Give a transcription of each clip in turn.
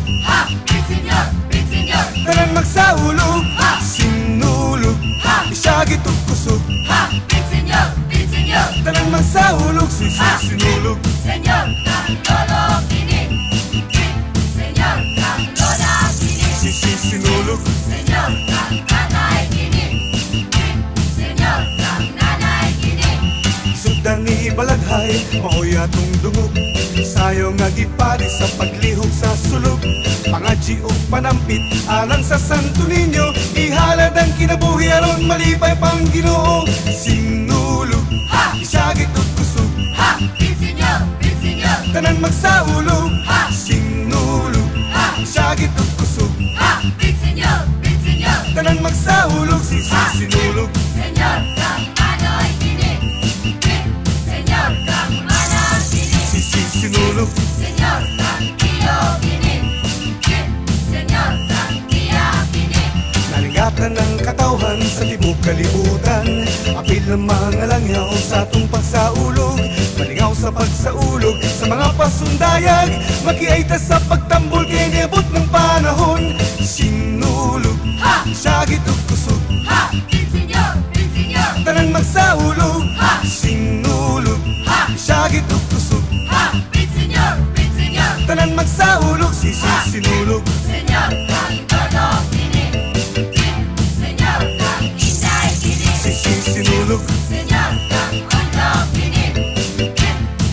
sinulog, ha, Bitsinyor, Bitsinyor, tanan magsaulog, ha, sinulog, ha, isagit ug kusog, ha, Bitsinyor, Bitsinyor, tanan magsaulog, sinulog, Senyor kang lolo kini, Senyor kang lola kini, sinulog, Senyor kang tatay kini, Senyor kang nanay kini. sugdan ni balaghay, maoy atong dungog, sayo nga gipari sa paglihok sa sulog, pangadji ug panampit alang sa Santo Niño, ihalad ang kinabuhi aron malipay pang Ginoo, sinulog, Ha! isagit ug kusog, Ha! Bitsinyor, Bitsinyor, tanan magsaulog, Ha! sinulog, Ha! isagit ug kusog, ha, Bitsinyor, Bitsinyor, tanan magsaulog, sinulog, Senyor kang anoy kini, Senyor kang manang kini, sinulog, Senyor kang iyo kini, Senyor kang iya kini. naligatan ng katawhan sa tibok kalibutan, apil ng mga langyaw sa atong pagsaulog, malingaw sa pagsaulog sa mga pasundayag, makiaita sa pagtambol kay niabot ng panahon, sinulog, Ha! sagit ug kusog, Ha! Bitsinyor, Bitsinyor, tanan magsaulog, Ha! sinulog, Ha! sagit ug kusog, ha, Bitsinyor, Bitsinyor, tanan magsaulog, sinulog, Senyor kang lolo kini, Senyor kang inday kini, sinulog, Senyor kang ondo kini,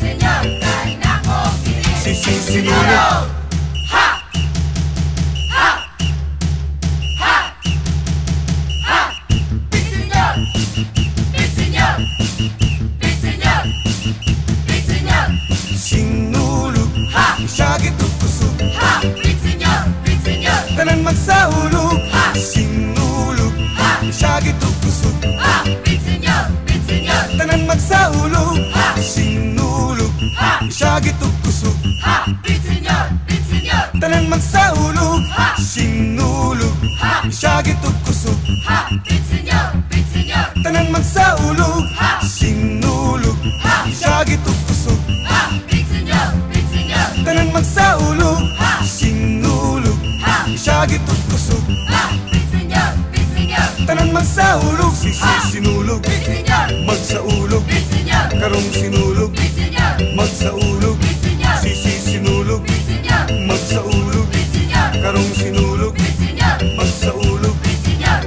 Senyor kang nako kini. sinulog, Ha! Ha! Ha! Ha! Bitsinyor, Bitsinyor, Bitsinyor, Bitsinyor, sinulog, Ha! sagit ug kusog, ha, Bitsinyor, Bitsinyor, tanan magsaulog, Ha! sinulog, Ha! sagit ug kusog, ha, Bitsinyor, Bitsinyor, tanan magsaulog, Ha! sinulog, Ha! sagit ug kusog, ha, Bitsinyor, Bitsinyor, tanan magsaulog, Ha! sinulog, Ha! sagit ug kusog, ha, Bitsinyor, Bitsinyor, tanan magsaulog, Ha! sinulog, Ha! sagit ug kusog, ha, Bitsinyor, Bitsinyor, tanan magsaulog, Ha! sinulog, Ha! sagit ug kusog, ha, Bitsinyor, Bitsinyor, tanan magsaulog, sinulog, Bitsinyor, magsaulog, Bitsinyor, karong sinulog, Bitsinyor, magsaulog, Bitsinyor, sinulog, Bitsinyor, magsaulog, Bitsinyor, karong sinulog, Bitsinyor, magsaulog, Bitsinyor,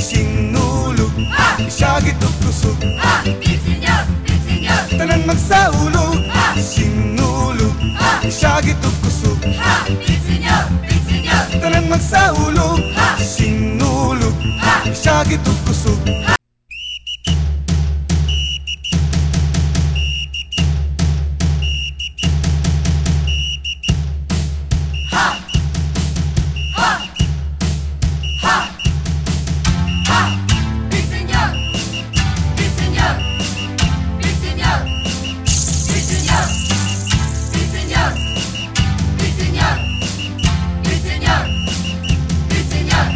sinulog, Ha! sagit ug kusog, ha, Bitsinyor, Bitsinyor, tanan magsaulog, Ha! sinulog, Ha! sagit ug kusog, ha, Bitsinyor, Bitsinyor, tanan magsaulog, Ha! sinulog, Ha! sagit ug kusog. ha, ha, ha, ha, Bitsinyor, Bitsinyor, Bitsinyor, Bitsinyor, Bitsinyor, Bitsinyor, Bitsinyor, Bitsinyor,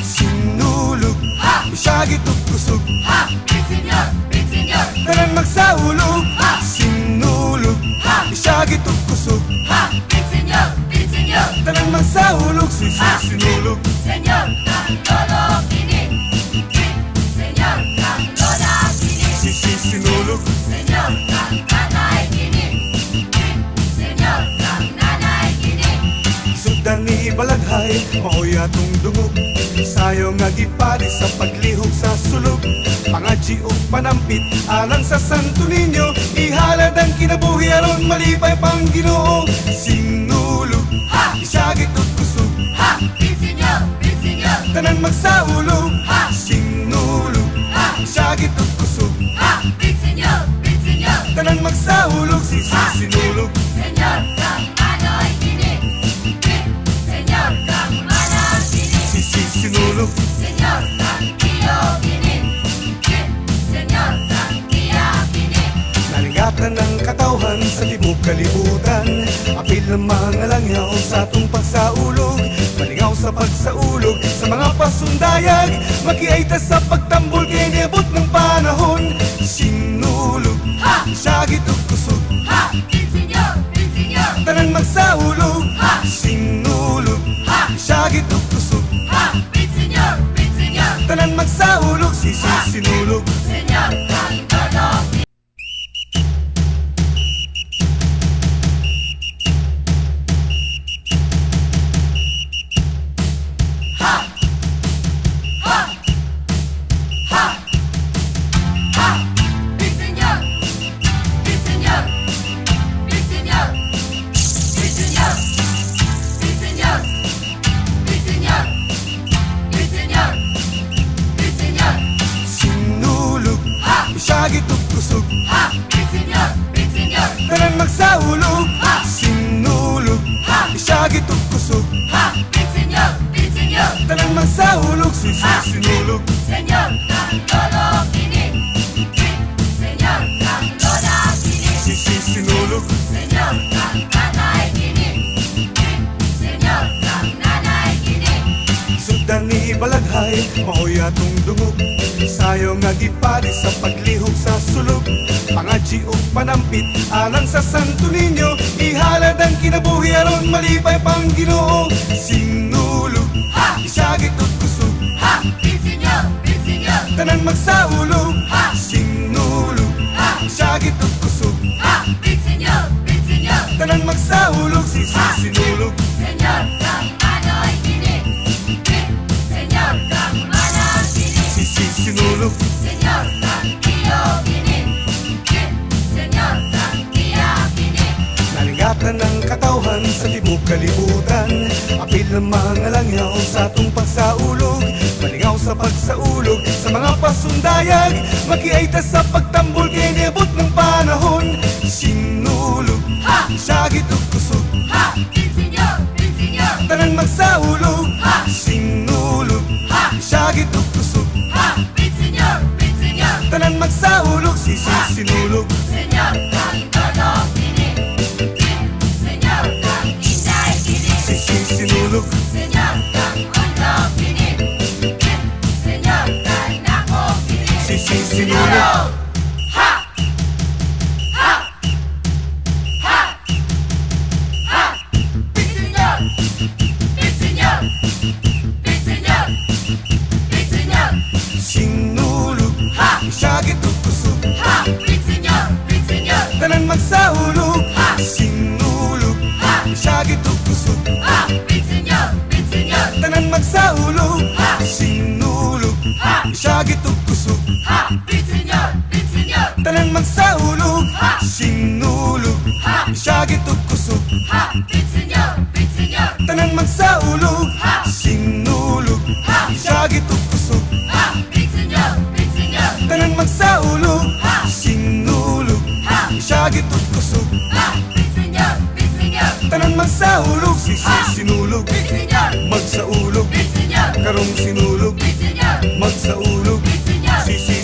Sinulog, Ha! sagit ug kusog, ha, Bitsinyor, Bitsinyor, tanan magsaulog, Ha! sinulog, Ha! sagit ug kusog, ha, Bitsinyor, Bitsinyor, tanan magsaulog, sinulog, Senyor kang lolo kini, Senyor kang lola kini, sinulog, Senyor kang tatay kini, Senyor kang nanay kini. sugdan ni balaghay, maoy atong dungog, sayo nga gipari sa paglihok sa sulog, pangadji ug panampit alang sa Santo Niño, ihalad ang kinabuhi aron malipay pang Ginoo, sinulog, Ha! isagit ug kusog, Ha! Bitsinyor, Bitsinyor, tanan magsaulog, Ha! sinulog, Ha! isagit ug kusog, ha, Bitsinyor, Bitsinyor, tanan magsaulog, sinulog, Senyor kang anoy kini, Senyor kang manang kini, sinulog, Senyor kang iyo kini, Senyor kang iya kini. naligatan ng katawhan sa tibok kalibutan, apil ng mga langyaw sa atong pagsaulog, malingaw sa pagsaulog sa mga pasundayag, makiaita sa pagtambol kay niabot ng panahon, sinulog, Ha! sagit ug kusog, Ha! Bitsinyor, Bitsinyor, tanan magsaulog, Ha! sinulog, magsaulog, sinulog. Senyor kang todo Ha! Ha! Ha! Ha! Big Senyor! Big Senyor! Big Senyor! Big Senyor! Big Senyor! Big Senyor! Big Senyor! Big Senyor! Sinulog, Ha! isyagit ug kusog, Ha! Big Senyor! Big Senyor! tanan magsaulog. Ha! Sinulog, Ha! isyagit ug kusog, Ha! Big Senyor! Big Senyor! tanan magsaulog, sinulog. Senyor kang todo kini Big Senyor kang lola kini Sinulog. Senyor kang tatay kini Big Senyor kang nanay kini Sugdan ni Balaghay, maoy atong dungog. Sayo nga gipari sa paglihok sa sulog. Pangadji o panampit, alang sa Santo Niño. Ihalad ang kinabuhi aron malipay pang Ginoo. Sinulog, Ha! isyagit ug kusog, Ha! Big Senyor! Big Senyor! tanan magsaulog. Ha! Sinulog, Ha! isyagit ug kusog, Ha! Big Senyor! Big Senyor! tanan magsaulog. Sinulog. Senyor kang anoy kini Big Senyor kang manang kini Sinulog. Senyor kang iyo kini Big Senyor kang iya kini Nalingatan ng katawhan sa tibok kalibutan. Apil ng mga langyaw sa atong pagsaulog. Malingaw sa pagsaulog sa mga pasundayag. Makiaita sa pagtambol kay niabot ng panahon. Sinulog, Ha! syagit ug kusog, Ha! Big Senyor! Big Senyor! tanan magsaulog. Ha! Sinulog, Ha! syagit ug kusog, Ha! Big Senyor! Big Senyor! tanan magsaulog. Sinulog. Senyor kang todo kini Big Senyor kang inday kini Sinulog. Senyor kang undo kini Big Senyor kang nako kini Sinulog. Ha! Ha! Ha! Ha! Big Senyor! Big Senyor! Big Senyor! Big Senyor! Sinulog, Ha! syagit ug kusog, Ha! Big Senyor! Big Senyor! tanan magsaulog. Ha! Sinulog, Ha! syagit ug kusog, Ha! Big Senyor! Big Senyor! tanan magsaulog. Ha! Sinulog, Ha! syagit ug kusog, Ha! Big Senyor! Big Senyor! tanan magsaulog. Ha! Sinulog, Ha! syagit ug kusog, Ha! Big Senyor! Big Senyor! tanan magsaulog. Ha! Sinulog, Ha! syagit ug kusog, Ha! Big Senyor! Big Senyor! tanan magsaulog. Ha! Sinulog, Ha! syagit ug kusog, Ha! Big Senyor! Big Senyor! tanan magsaulog. Sinulog, Big Senyor! magsaulog. Big Senyor! Karong sinulog, Big Senyor! magsaulog. Big Senyor!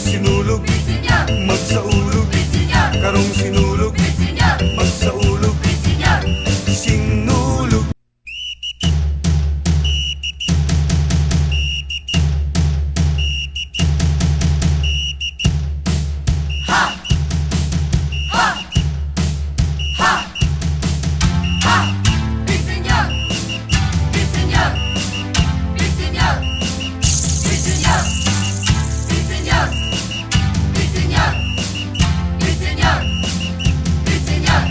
Sinulog, Big Senyor! magsaulog. Big Senyor! Karong sinulog, Big Senyor! magsaulog. Big Senyor! Sinulog. Ha! Ha! Ha! Ha! Big Senyor! Big Senyor! Big Senyor! Big Senyor! Big Senyor! Big Senyor! Big Senyor! Big Senyor!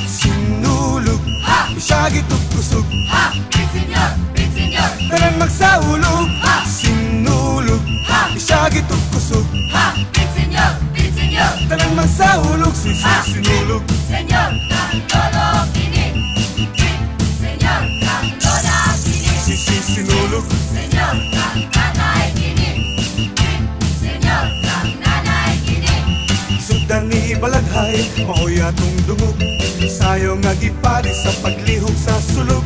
Sinulog, Ha! isyagit ug kusog, Ha! Big Senyor! Big Senyor! tanan magsaulog. Ha! Sinulog, Ha! isyagit ug kusog, Ha! Big Senyor! Big Senyor! tanan magsaulog. Sinulog. Senyor kang todo kini Big Senyor kang lola kini Sinulog. Senyor kang tatay kini Big Senyor kang nanay kini Sugdan ni Balaghay, maoy atong dungog. Sayo nga gipari sa paglihok sa sulog.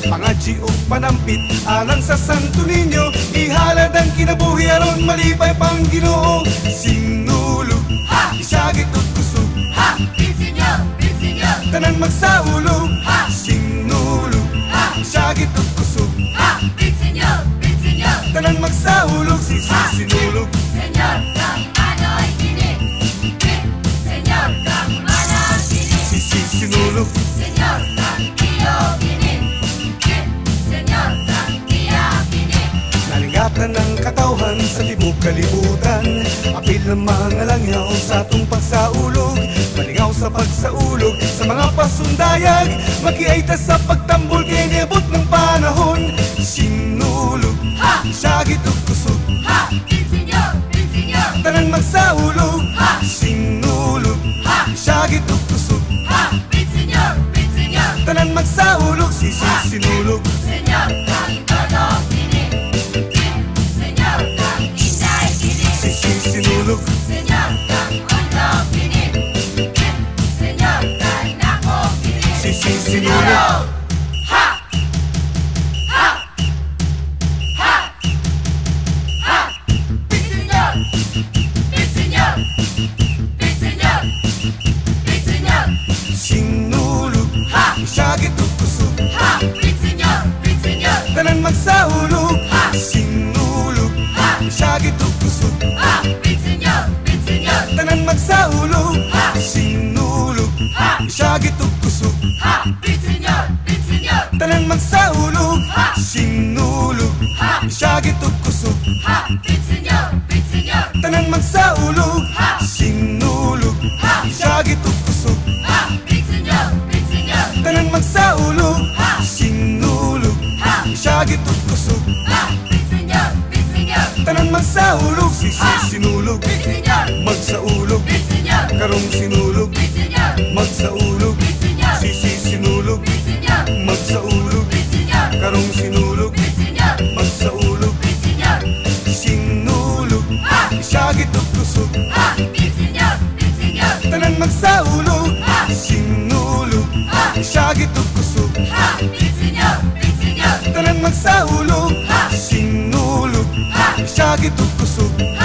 Pangadji o panampit, alang sa Santo Niño. Ihalad ang kinabuhi aron malipay pang Ginoo. Sinulog, Ha! isyagit ug kusog, Ha! Big Senyor! Big Senyor! tanan magsaulog. Ha! Sinulog, Ha! isyagit ug kusog, Ha! Big Senyor! Big Senyor! tanan magsaulog. Sinulog. Senyor kang anoy kini Big Senyor kang manang kini Sinulog. Senyor kang iyo kini Big Senyor kang iya kini Nalingatan ng katawhan sa tibok tibok kalibutan. Apil ng mga langyaw sa atong pagsaulog, malingaw sa pagsaulog sa mga pasundayag. Makiaita sa pagtambol kay niabot ng panahon. Sinulog, siyagit ug kusog, Insenyor, insenyor, tanan magsaulog. Sinulog, siyagit ug kusog, insenyor, insenyor, tanan magsaulog. Sinulog, Senyor, kang todo kini. Senyor, kang inday kini. sinulog, Senyor, kang undo kini. Senyor, kang nako kini. sinulog. Ha! Ha! Ha! Ha! Insenyor! Insenyor! Insenyor! Insenyor! Sinulog, siyagit ug kusog, Ha! Insenyor! Insenyor! tanan magsaulog. Sinulog, siyagit ug kusog, Ha! Insenyor! Insenyor! tanan magsaulog. Sinulog, siyagit ug kusog, Ha! Insenyor! Insenyor! tanan magsaulog. Sinulog, siyagit ug kusog, Ha! Insenyor! Insenyor! tanan magsaulog. Sinulog, siyagit ug kusog, Ha! Insenyor! Insenyor! tanan magsaulog. Sinulog, siyagit ug kusog, Ha! Insenyor! Insenyor! tanan magsaulog. Sinulog, Insenyor! magsaulog, Insenyor! karong sinulog, Insenyor! magsaulog. Insenyor! Sinulog, Insenyor! magsaulog, Insenyor! karong sinulog, Insenyor! magsaulog. Insenyor! Sinulog, siyagit ug kusog, Ha! Insenyor! Insenyor! tanan magsaulog. Sinulog, siyagit ug kusog, Ha! Insenyor! Insenyor! tanan magsaulog. Sinulog, siyagit ug kusog,